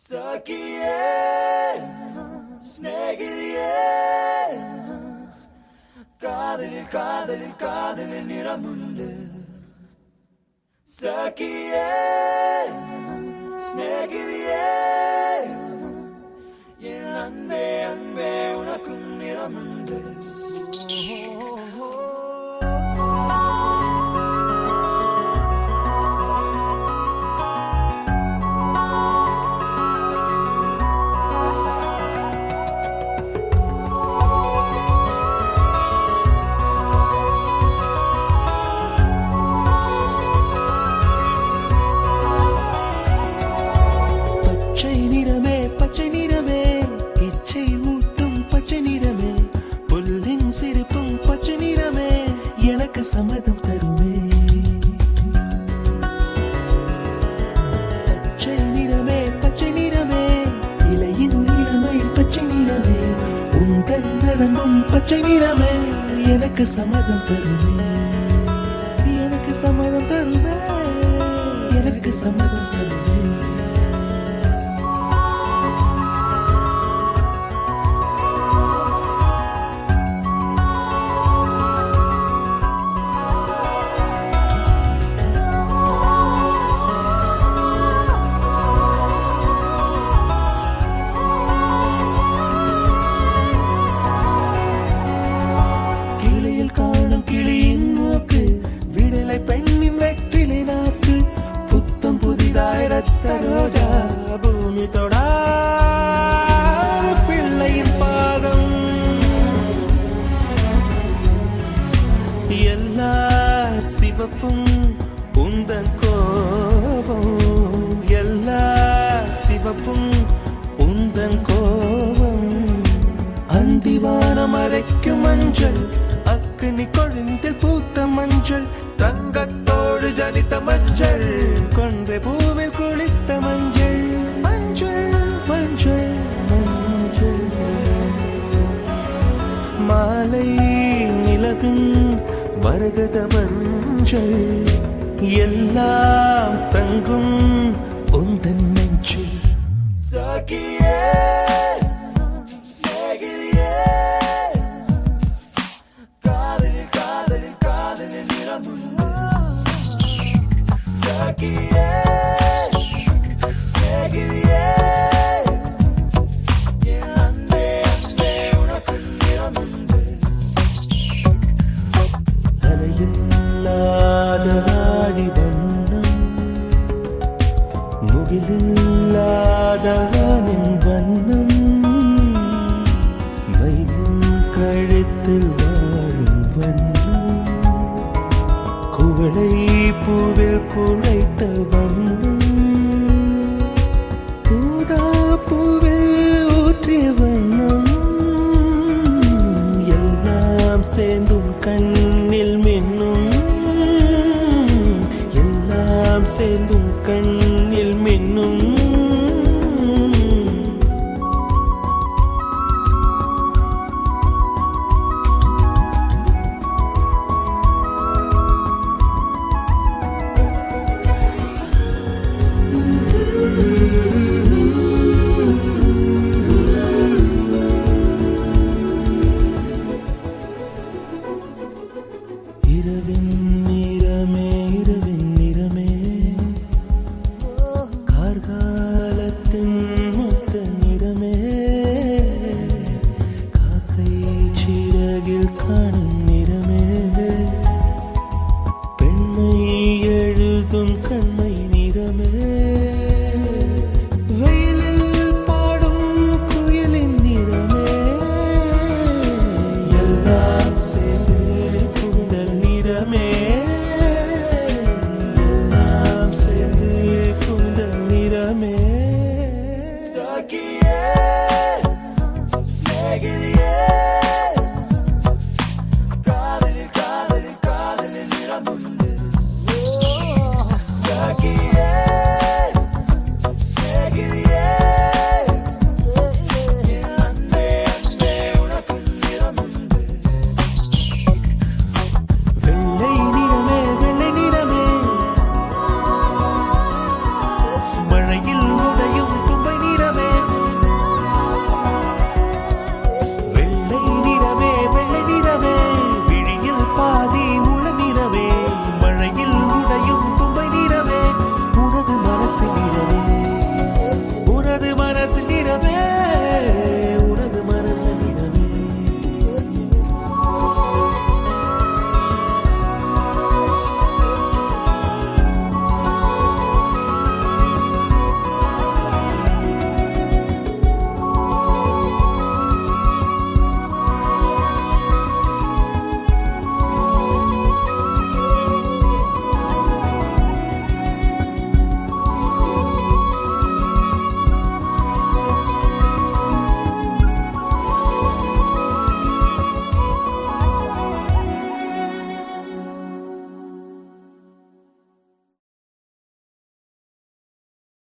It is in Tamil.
സഖിയേ സ്നേഹിതയേ കാതലിൽ കാതലിൽ കാതലിൽ നിറമുണ്ട് സഖിയേ സ്നേഹിതയേ என் அன்பே அன்பே உனக்கும் நிறமுண்டு சிரிப்பும் பச்சை நிறமே எனக்கு சம்மதம் தருமே பச்சை நிறமே இலையின் நிறமை பச்சை நிறமே உந்தன் நரம்பும் பச்சை நிறமே எனக்கு சம்மதம் தருமே எனக்கு சம்மதம் தருமே எனக்கு சம்மதம் தருமே பெண்ணின் வெற்றிலை நாக்கு புத்தம் புதிதாய் ரத்த ரோஜா பூமி தொடா பிள்ளையின் பாதம் எல்லா சிவப்பும் உந்தன் கோபம் எல்லா சிவப்பும் உந்தன் கோபம் அந்திவானம் அரைக்கும் மஞ்சள் அக்னி கொழுந்தில் பூத்த மஞ்சள் தங்கத்தோடு ஜனித்த மஞ்சள் கொன்றை பூவில் குளித்த மஞ்சள் மஞ்சள் மஞ்சள் மஞ்சள் மாலை நிலவின் மரகத மஞ்சள் எல்லாம் தங்கும் உந்தன் நெஞ்சில் சகியே முகிலில்லாதவனின் வண்ணம் மயிலின் கழுத்தில் வாழும் வண்ணம் குவளை பூவில் குழைத்த வண்ணம் பூதா பூவில் ஊற்றிய வண்ணம் எல்லாம் சேர்ந்தும் கண்ணில் மின்னும் எல்லாம் சேர்ந்தும் கண்ணில் மின்னும் இரவின் நிறமே இரவின் நிறமே கார்காலத்தின் மொத்த நிறமே காக்கை சிறகில் காணும் நிறமே பெண்மை எழுதும் கண்மை நிறமே வெயிலில் பாடும் குயிலின் நிறமே எல்லாம் சேர்ந்து எல்லாம் சேர்ந்து குந்தல் நிறமே சகியே